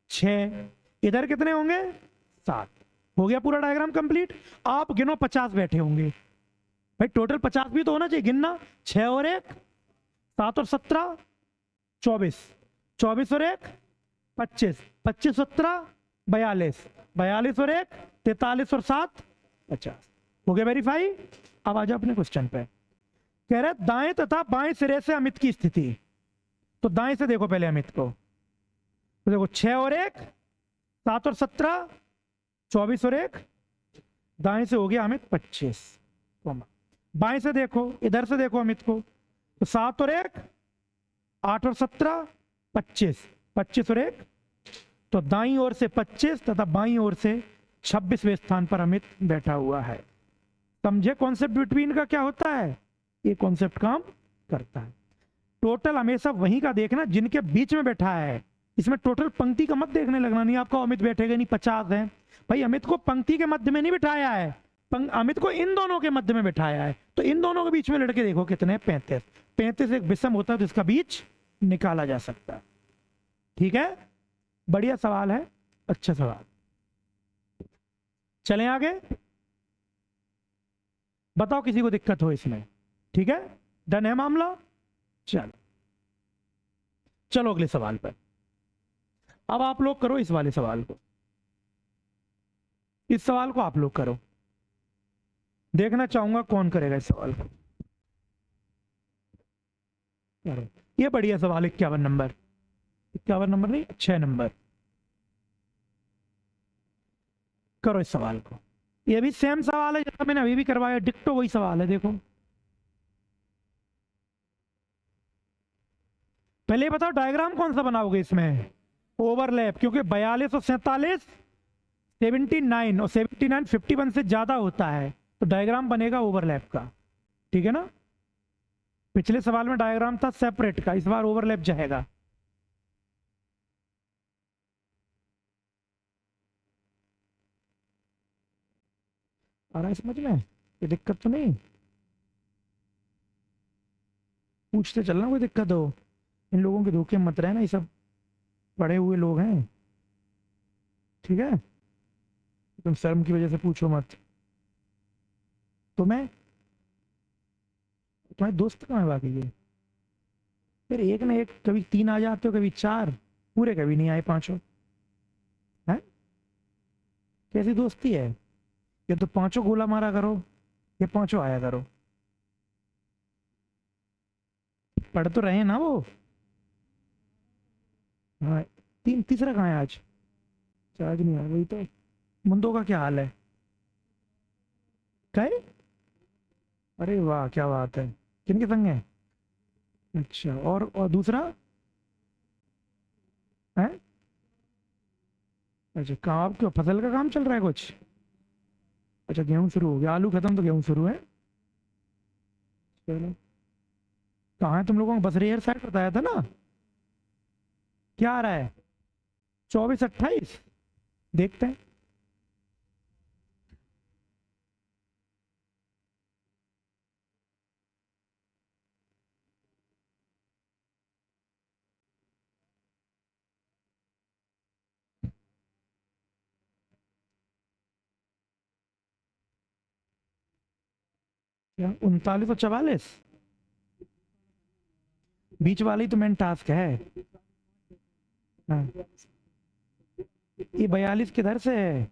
6। इधर कितने होंगे? 7। हो गया पूरा डायग्राम कंप्लीट। आप गिनो 50 बैठे होंगे भाई, टोटल 50 भी तो होना चाहिए। गिनना, 6 और 1 7 और 17 24, 24 और 1 25, 25 17 42, 42 और 1 43 और 7 50। हो गया वेरीफाई। अब आ जाओ अपने क्वेश्चन पे। कह रहे दाएं तथा बाएं सिरे से अमित की स्थिति। तो दाएं से देखो पहले अमित को, तो देखो 6 और 1 7 और 17 24 और 1, दाएं से हो गया अमित 25। बाएं से देखो, इधर से देखो अमित को, तो 7 और 1 8 और 17 25, 25 और 1, तो दाईं ओर से 25 तथा बाईं ओर से 26वें स्थान पर अमित बैठा हुआ है। समझे कॉन्सेप्ट बिटवीन का क्या होता है? ये कॉन्सेप्ट काम करता है। टोटल हमेशा वहीं का देखना जिनके बीच में बैठा है। इसमें टोटल पंक्ति का मत देखने लगना, नहीं आपका अमित बैठेगा नहीं 50 है भाई। अमित को पंक्ति के मध्य में नहीं बिठाया है, अमित को इन दोनों के मध्य में बिठाया है। तो इन दोनों के बीच में लड़के देखो कितने, 35। 35 एक विषम होता है तो इसका बीच निकाला जा सकता है। ठीक है, बढ़िया सवाल है, अच्छा सवाल। चलें आगे, बताओ किसी को दिक्कत हो इसमें? ठीक है, डन है मामला। चलो चलो अगले सवाल पर। अब आप लोग करो इस वाले सवाल को, इस सवाल को आप लोग करो। देखना चाहूंगा कौन करेगा इस सवाल को। करो, ये बढ़िया सवाल। 51 नंबर, 51 नंबर नहीं 6 नंबर। करो इस सवाल को। ये भी सेम सवाल है जैसा मैंने अभी भी करवाया, डिक्टो वही सवाल है। देखो पहले ये बताओ डायग्राम कौन सा बनाओगे इसमें? ओवरलैप, क्योंकि 42 और 47 79 और 79 51 से ज्यादा होता है, तो डायग्राम बनेगा ओवरलैप का। ठीक है ना? पिछले सवाल में डायग्राम था सेपरेट का, इस बार ओवरलैप जाएगा। आ रहा है समझ में? ये दिक्कत तो नहीं? पूछते चलना कोई दिक्कत हो। इन लोगों के धोखे मत रहना, ये सब पढ़े हुए लोग हैं। ठीक है, तुम शर्म की वजह से पूछो मत। तुम्हारे दोस्त कहाँ है बाकी के? फिर एक ना एक, कभी 3 आ जाते हो, कभी 4, पूरे कभी नहीं आए 5 हैं। कैसी दोस्ती है? ये तो 5 गोला मारा करो, ये 5 आया करो। पढ़ तो रहे ना वो। हाँ, तीसरा कहाँ है आज? चार्ज नहीं आया, वही तो। मुंदों का क्या हाल है? कहे? अरे वाह क्या बात है, किनके संग है? अच्छा, और दूसरा है? अच्छा, कहाँ आपके फसल का काम चल रहा है कुछ? अच्छा, गेहूं शुरू हो गया, आलू खत्म तो गेहूं शुरू है। चलो, कहाँ है तुम लोगों को? बसरेहर साइड बताया था ना। क्या आ रहा है? 24 28 देखते हैं। क्या 39 और 44? बीच वाला ही तो मेन टास्क है। हाँ, ये 42 किधर से है?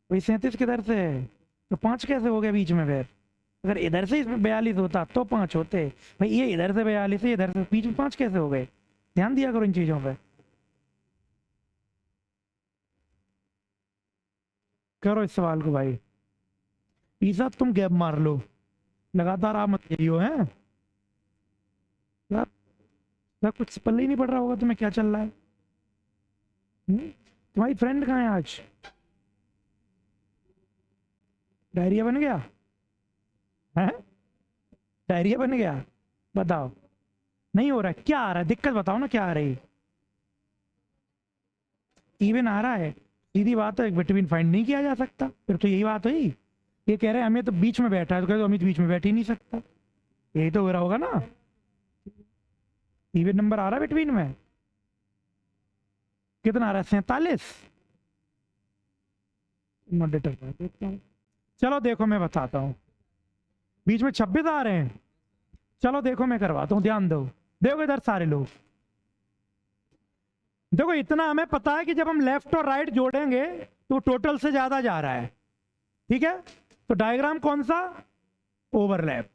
वही 37 किधर से है? तो 5 कैसे हो गया बीच में? फिर अगर इधर से इसमें 42 होता तो 5 होते भाई। ये इधर से 42 है, इधर से, बीच में 5 कैसे हो गए? ध्यान दिया करो इन चीजों पे। करो इस सवाल को भाई। ईसा तुम गैप मार लो, लगातार आप मत यही हो है यार। कुछ पल्ले ही नहीं पड़ रहा होगा तुम्हें क्या चल रहा है। तुम्हारी फ्रेंड कहाँ है आज? डायरिया बन गया है? डायरिया बन गया? बताओ, नहीं हो रहा है? क्या आ रहा है दिक्कत? बताओ ना क्या आ रही। इवन आ रहा है, सीधी बात है, विटामिन फाइंड नहीं किया जा सकता। फिर तो यही बात हुई। ये कह रहे हैं हमें तो बीच में बैठा है, तो कह दो अमित बीच में बैठ ही नहीं सकता। यही तो हो रहा होगा ना। इवन नंबर आ रहा है बिटवीन में, कितना आ रहा है? 47। मॉडरेटर देखता हूँ। चलो देखो मैं बताता हूँ, बीच में 26 आ रहे हैं। चलो देखो मैं करवाता हूँ, ध्यान दो। देखो इधर सारे लोग, देखो इतना हमें पता है कि जब हम लेफ्ट और राइट जोड़ेंगे तो टोटल से ज्यादा जा रहा है, ठीक है। तो डायग्राम कौन सा, ओवरलैप,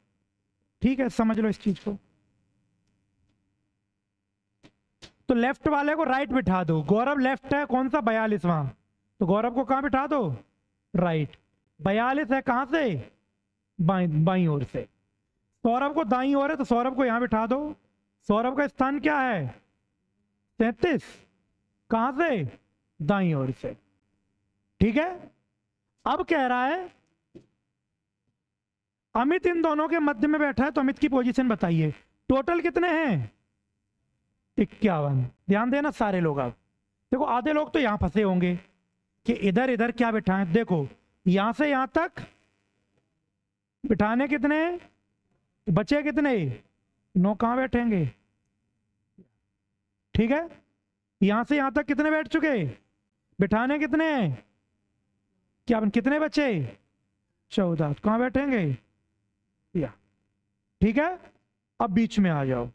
ठीक है, समझ लो इस चीज को। तो लेफ्ट वाले को राइट बिठा दो, गौरव लेफ्ट है कौन सा, 42वां, तो गौरव को कहां बिठा दो, राइट। 42 है कहां से, बाई ओर से। सौरभ को दाई ओर है तो सौरभ को यहां बिठा दो। सौरभ का स्थान क्या है, 33, कहां से, दाई ओर से, ठीक है। अब कह रहा है अमित इन दोनों के मध्य में बैठा है, तो अमित की पोजीशन बताइए। टोटल कितने हैं, 51। ध्यान देना सारे लोग। अब देखो आधे लोग तो यहां फंसे होंगे कि इधर इधर क्या बिठाएं। देखो यहां से यहां तक बिठाने कितने, बचे कितने, 9, कहां बैठेंगे, ठीक है। यहां से यहां तक कितने बैठ चुके, बिठाने कितने हैं, क्या कितने बचे, 14, कहां बैठेंगे, या, ठीक है। अब बीच में आ जाओ,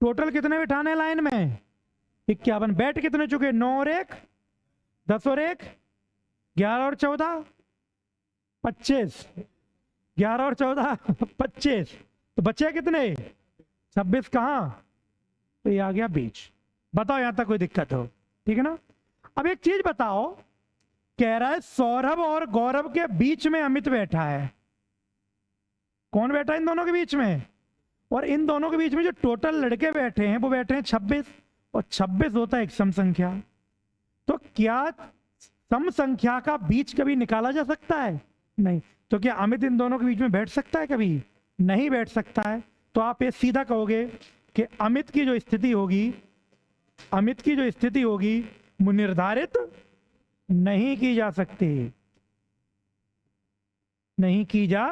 टोटल कितने बिठाने लाइन में, 51। बैठ कितने चुके, 9 और 1, 10 और 1, 11 और 14, 25, 11 और 14 25, तो बचे कितने, 26, कहां, तो ये आ गया बीच। बताओ यहां तक कोई दिक्कत हो, ठीक है ना। अब एक चीज बताओ, कह रहा है सौरभ और गौरव के बीच में अमित बैठा है। कौन बैठा है इन दोनों के बीच में, और इन दोनों के बीच में जो टोटल लड़के बैठे हैं वो बैठे हैं 26, और 26 होता है एक सम संख्या। तो क्या सम संख्या का बीच कभी निकाला जा सकता है, नहीं। तो क्या अमित इन दोनों के बीच में बैठ सकता है, कभी नहीं बैठ सकता है। तो आप ये सीधा कहोगे कि अमित की जो स्थिति होगी, अमित की जो स्थिति होगी वो निर्धारित नहीं की जा सकती, नहीं की जा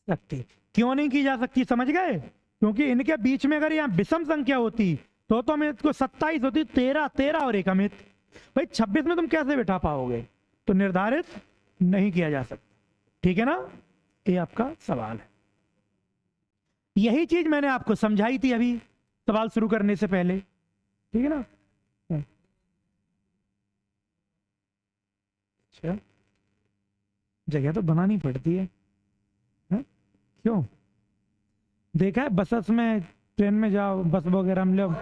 सकती। क्यों नहीं की जा सकती, समझ गए, क्योंकि इनके बीच में अगर यहाँ विषम संख्या होती तो अमित को 27 होती, 13, 13 और एक अमित, भाई 26 में तुम कैसे बिठा पाओगे। तो निर्धारित नहीं किया जा सकता, ठीक है ना। ये आपका सवाल है। यही चीज मैंने आपको समझाई थी अभी सवाल शुरू करने से पहले, ठीक है ना। अच्छा, जगह तो बनानी पड़ती है, क्यों, देखा है बसेस में, ट्रेन में जाओ, बस वगैरह में लोग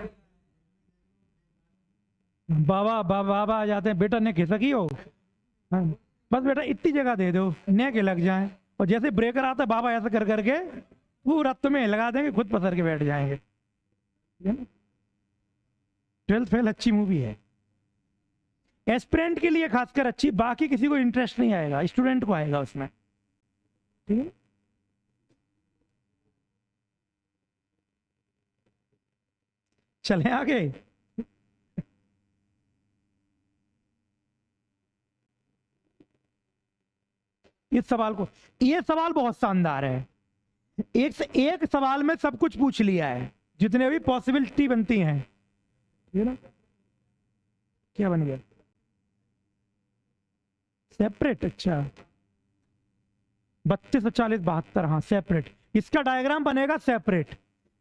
बाबा बाबा बाबा आ जाते हैं, बेटा ने खिसकी हो, हाँ, बस बेटा इतनी जगह दे दो ने के लग जाए, और जैसे ब्रेकर आता है बाबा ऐसा कर करके पूरा तुम्हें लगा देंगे, खुद पसर के बैठ जाएंगे। 12th फेल अच्छी मूवी है, एस्पिरेंट के लिए खासकर अच्छी, बाकी किसी को इंटरेस्ट नहीं आएगा, स्टूडेंट को आएगा उसमें, ठीक है। चले आगे। इस सवाल को, ये सवाल बहुत शानदार है, एक से एक सवाल में सब कुछ पूछ लिया है, जितने भी पॉसिबिलिटी बनती हैं, ये ना क्या बन गया, सेपरेट, अच्छा 32 और 40 72, हाँ सेपरेट। इसका डायग्राम बनेगा सेपरेट,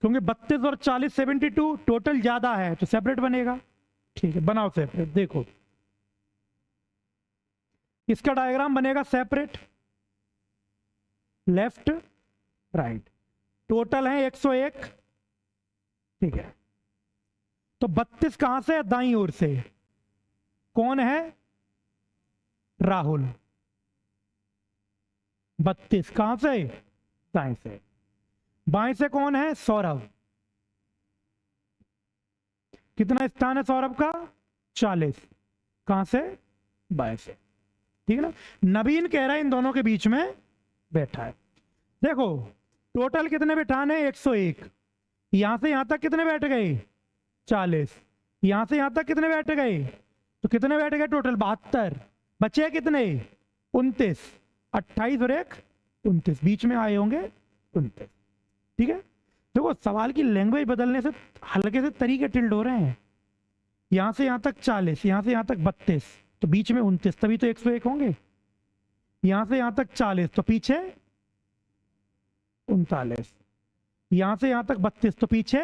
क्योंकि 32 और 40 72 टोटल ज्यादा है, तो सेपरेट बनेगा, ठीक है, बनाओ सेपरेट। देखो इसका डायग्राम बनेगा सेपरेट, लेफ्ट राइट, टोटल है 101, ठीक है। तो 32 कहां से है, दाईं ओर से, कौन है, राहुल। 32 कहां से, दाएं से। बाएं से कौन है, सौरभ। कितना स्थान है सौरभ का, 40, कहां से, बाएं से, ठीक है ना। नवीन कह रहा है इन दोनों के बीच में बैठा है। देखो टोटल कितने बिठाने, 101, यहां से यहां तक कितने बैठ गए, 40, यहां से यहां तक कितने बैठ गए, तो कितने बैठ गए टोटल, 72, बचे कितने, 29, 28 और 1 29, बीच में आए होंगे 29, ठीक है। देखो सवाल की लैंग्वेज बदलने से हल्के से तरीके टिल्ड हो रहे हैं, यहां से यहां तक 40, यहां से यहां तक 32, तो बीच में 29, तभी तो 101 होंगे। यहां से यहां तक 40, तो पीछे 39, यहां से यहां तक 32, तो पीछे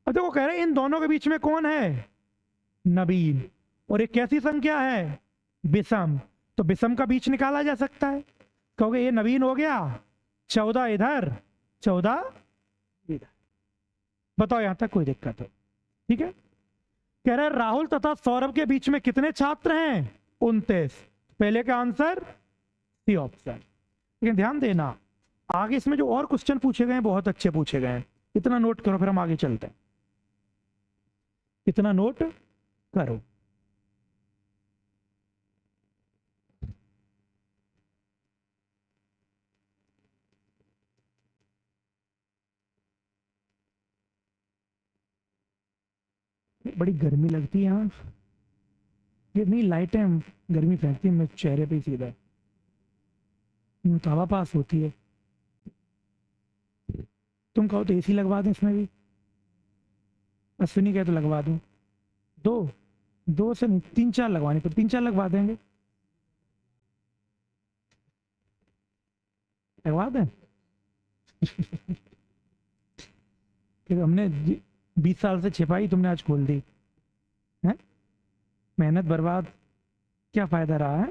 अब देखो कह रहे हैं इन दोनों के बीच में कौन है, नवीन, और एक कैसी संख्या है, विषम। तो विषम का बीच निकाला जा सकता है। कहोगे ये नवीन हो गया, 14 इधर 14 इधर। बताओ यहां तक कोई दिक्कत हो? ठीक है। कह रहे हैं राहुल तथा सौरभ के बीच में कितने छात्र हैं, 29। पहले का आंसर सी ऑप्शन। लेकिन ध्यान देना आगे इसमें जो और क्वेश्चन पूछे गए हैं बहुत अच्छे पूछे गए हैं, इतना नोट करो फिर हम आगे चलते हैं। इतना नोट करो। बड़ी गर्मी लगती है यहाँ, ये नहीं लाइटें गर्मी फेंकती है मेरे चेहरे पे सीधा, तो हवा पास होती है। तुम कहो तो एसी लगवा दें इसमें भी, अश्विनी कहे तो लगवा दूं। दो से नहीं 3-4 लगवानी, तो 3-4 लगवा देंगे। लगवा दें फिर हमने 20 साल से छिपाई, तुमने आज खोल दी है, मेहनत बर्बाद, क्या फायदा रहा है?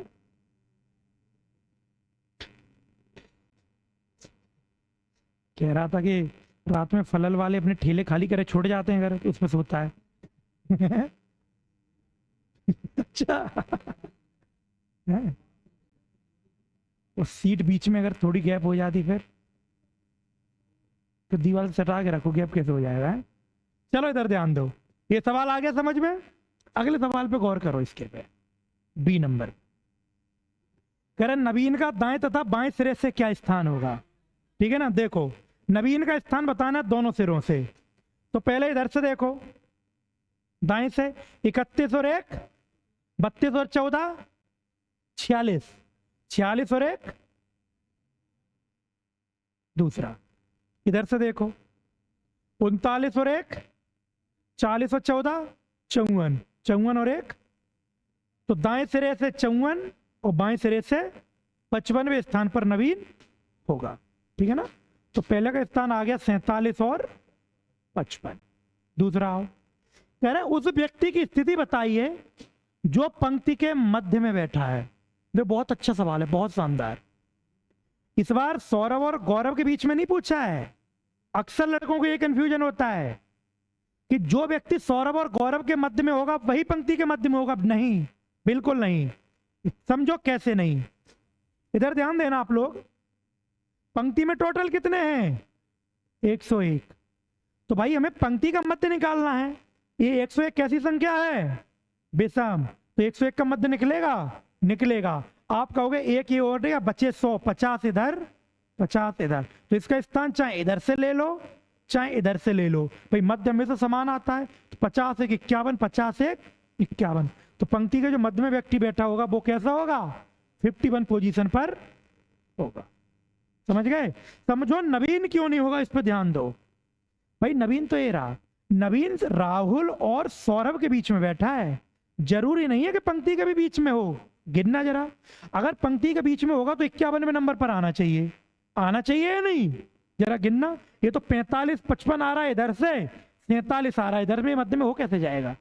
कह रहा था कि रात में फलल वाले अपने ठेले खाली करे छोड़ जाते हैं घर, तो उसमें सोता है अच्छा है? और सीट बीच में अगर थोड़ी गैप हो जाती फिर तो दीवार से सटा के रखो, गैप कैसे हो जाएगा है? चलो इधर ध्यान दो, ये सवाल आ गया समझ में? अगले सवाल पे गौर करो, इसके पे बी नंबर। करण नवीन का दाएं तथा बाएं सिरे से क्या स्थान होगा? ठीक है ना, देखो नवीन का स्थान बताना दोनों सिरों से। तो पहले इधर से देखो, दाएं से 31 और 1 32 और 14 46, 46 और 1 दूसरा। इधर से देखो 39 और 1 40 और 14 54, 54 और 1। तो दाएं सिरे से 54 और बाएं सिरे से 55वें स्थान पर नवीन होगा। ठीक है ना, तो पहले का स्थान आ गया 47 और 55। दूसरा आओ, कह रहे उस व्यक्ति की स्थिति बताइए जो पंक्ति के मध्य में बैठा है। ये बहुत अच्छा सवाल है, बहुत शानदार। इस बार सौरभ और गौरव के बीच में नहीं पूछा है। अक्सर लड़कों को ये कंफ्यूजन होता है कि जो व्यक्ति सौरभ और गौरव के मध्य में होगा वही पंक्ति के मध्य में होगा। नहीं, बिल्कुल नहीं। समझो कैसे नहीं, इधर ध्यान देना आप लोग। पंक्ति में टोटल कितने हैं? 101। तो भाई हमें पंक्ति का मध्य निकालना है। ये 101 कैसी संख्या है? विषम। तो 101 का मध्य निकलेगा? निकलेगा। आप कहोगे एक ये और या बचे 100, 50 इधर 50 इधर। तो इसका स्थान चाहे इधर से ले लो चाहे इधर से ले लो, भाई मध्य में से समान आता है। तो 50 1 51, 50 1 51। तो पंक्ति के जो मध्य में व्यक्ति बैठा होगा वो कैसा होगा? 51 पोजीशन पर होगा। समझ गए? समझो नवीन क्यों नहीं होगा, इस पर ध्यान दो। भाई नवीन तो ये रहा, नवीन राहुल और सौरभ के बीच में बैठा है। जरूरी नहीं है कि पंक्ति के भी बीच में हो। गिनना जरा, अगर पंक्ति के बीच में होगा तो 51वें नंबर पर आना चाहिए। आना चाहिए या नहीं? जरा गिनना। ये तो 45 55 आ रहा है इधर से, 47 आ रहा है इधर में, मध्य में हो कैसे जाएगा?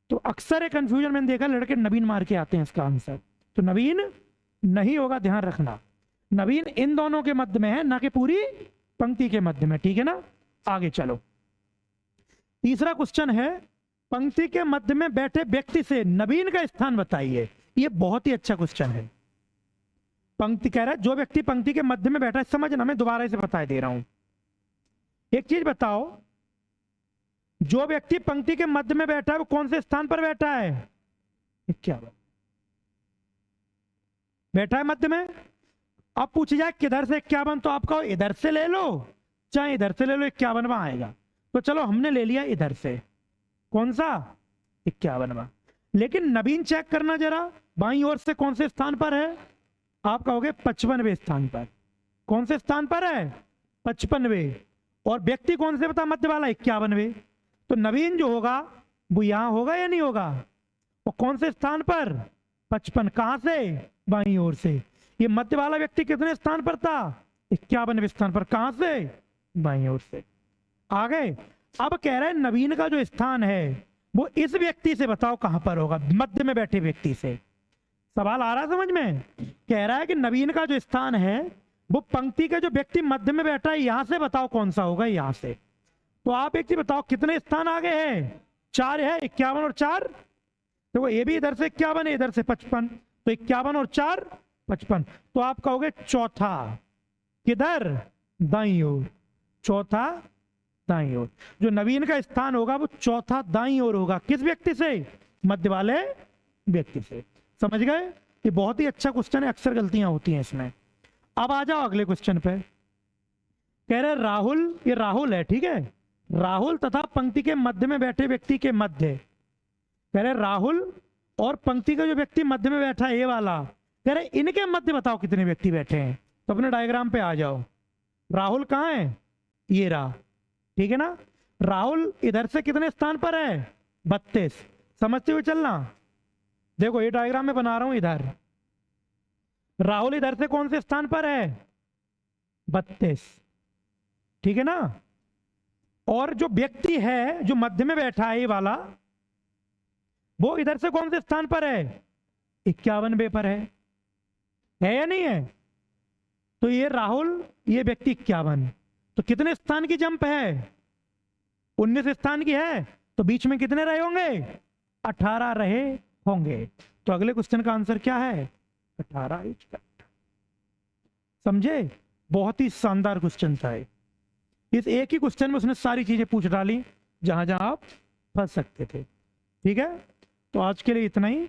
तो अक्सर एक कंफ्यूजन मैंने देखा, लड़के नवीन मार के आते हैं इसका आंसर। तो नवीन नहीं होगा, ध्यान रखना। नवीन इन दोनों के मध्य में है, ना कि पूरी पंक्ति के मध्य में। ठीक है ना, आगे चलो। तीसरा क्वेश्चन है, पंक्ति के मध्य में बैठे व्यक्ति से नवीन का स्थान बताइए। ये बहुत ही अच्छा क्वेश्चन है। पंक्ति कह रहा है जो व्यक्ति पंक्ति के मध्य में बैठा है, समझना मैं दोबारा इसे बता दे रहा हूं। एक चीज बताओ, जो व्यक्ति पंक्ति के मध्य में बैठा है वो कौन से स्थान पर बैठा है? 51 बैठा है मध्य में। अब पूछ जाए किधर से 51, तो आप कहो इधर से ले लो चाहे इधर से ले लो, 51वां आएगा। तो चलो हमने ले लिया इधर से, कौन सा? 51वां। लेकिन नवीन चेक करना जरा, बाईं ओर से कौन से स्थान पर है? आप कहोगे 55वें स्थान पर। कौन से स्थान पर है? 55वें। और व्यक्ति कौन से बता? मध्य वाला 51वें। तो नवीन जो होगा वो यहां होगा या नहीं होगा? और कौन से स्थान पर? 55। कहां से? बाईं ओर से। ये मध्य वाला व्यक्ति कितने स्थान पर था? 51वें स्थान पर। कहां से? बाईं ओर से। आ गए। अब कह रहा है नवीन का जो स्थान है वो इस व्यक्ति से बताओ कहां पर होगा, मध्य में बैठे व्यक्ति से। सवाल आ रहा है समझ में? कह रहा है कि नवीन का जो स्थान है वो पंक्ति का जो व्यक्ति मध्य में बैठा है यहां से बताओ कौन सा होगा, यहां से। तो आप एक चीज बताओ, कितने स्थान आगे हैं? 4 है, 51 और 4। तो ये भी इधर से 51 है, इधर से 55, तो 51 और 4 55। तो आप कहोगे चौथा किधर? दाईं ओर। चौथा दाईं ओर। जो नवीन का स्थान होगा वो चौथा दाईं ओर होगा। किस व्यक्ति से? मध्य वाले व्यक्ति से। समझ गए? ये बहुत ही अच्छा क्वेश्चन है, अक्सर गलतियां होती हैं इसमें। अब आ जाओ अगले क्वेश्चन पे। कह रहे राहुल, ये राहुल है, ठीक है, राहुल तथा पंक्ति के मध्य में बैठे व्यक्ति के मध्य। कह रहे राहुल और पंक्ति का जो व्यक्ति मध्य में बैठा है ये वाला, कह रहे इनके मध्य बताओ कितने व्यक्ति बैठे हैं। तो अपने डायग्राम पे आ जाओ। राहुल कहाँ है? ये रहा, ठीक है ना। राहुल इधर से कितने स्थान पर है? 32। समझते हुए चलना। देखो ये डायग्राम में बना रहा हूं इधर। राहुल इधर से कौन से स्थान पर है? 32, ठीक है ना। और जो व्यक्ति है जो मध्य में बैठा है ये वाला, वो इधर से कौन से स्थान पर है? 51वें पर है या नहीं है? तो ये राहुल, ये व्यक्ति 51। तो कितने स्थान की जंप है? 19 स्थान की है। तो बीच में कितने रहे होंगे? 18 रहे होंगे। तो अगले क्वेश्चन का आंसर क्या है? 18 इज करेक्ट। समझे? बहुत ही शानदार क्वेश्चन था। इस एक ही क्वेश्चन में उसने सारी चीजें पूछ डाली जहां जहां आप फंस सकते थे। ठीक है, तो आज के लिए इतना ही।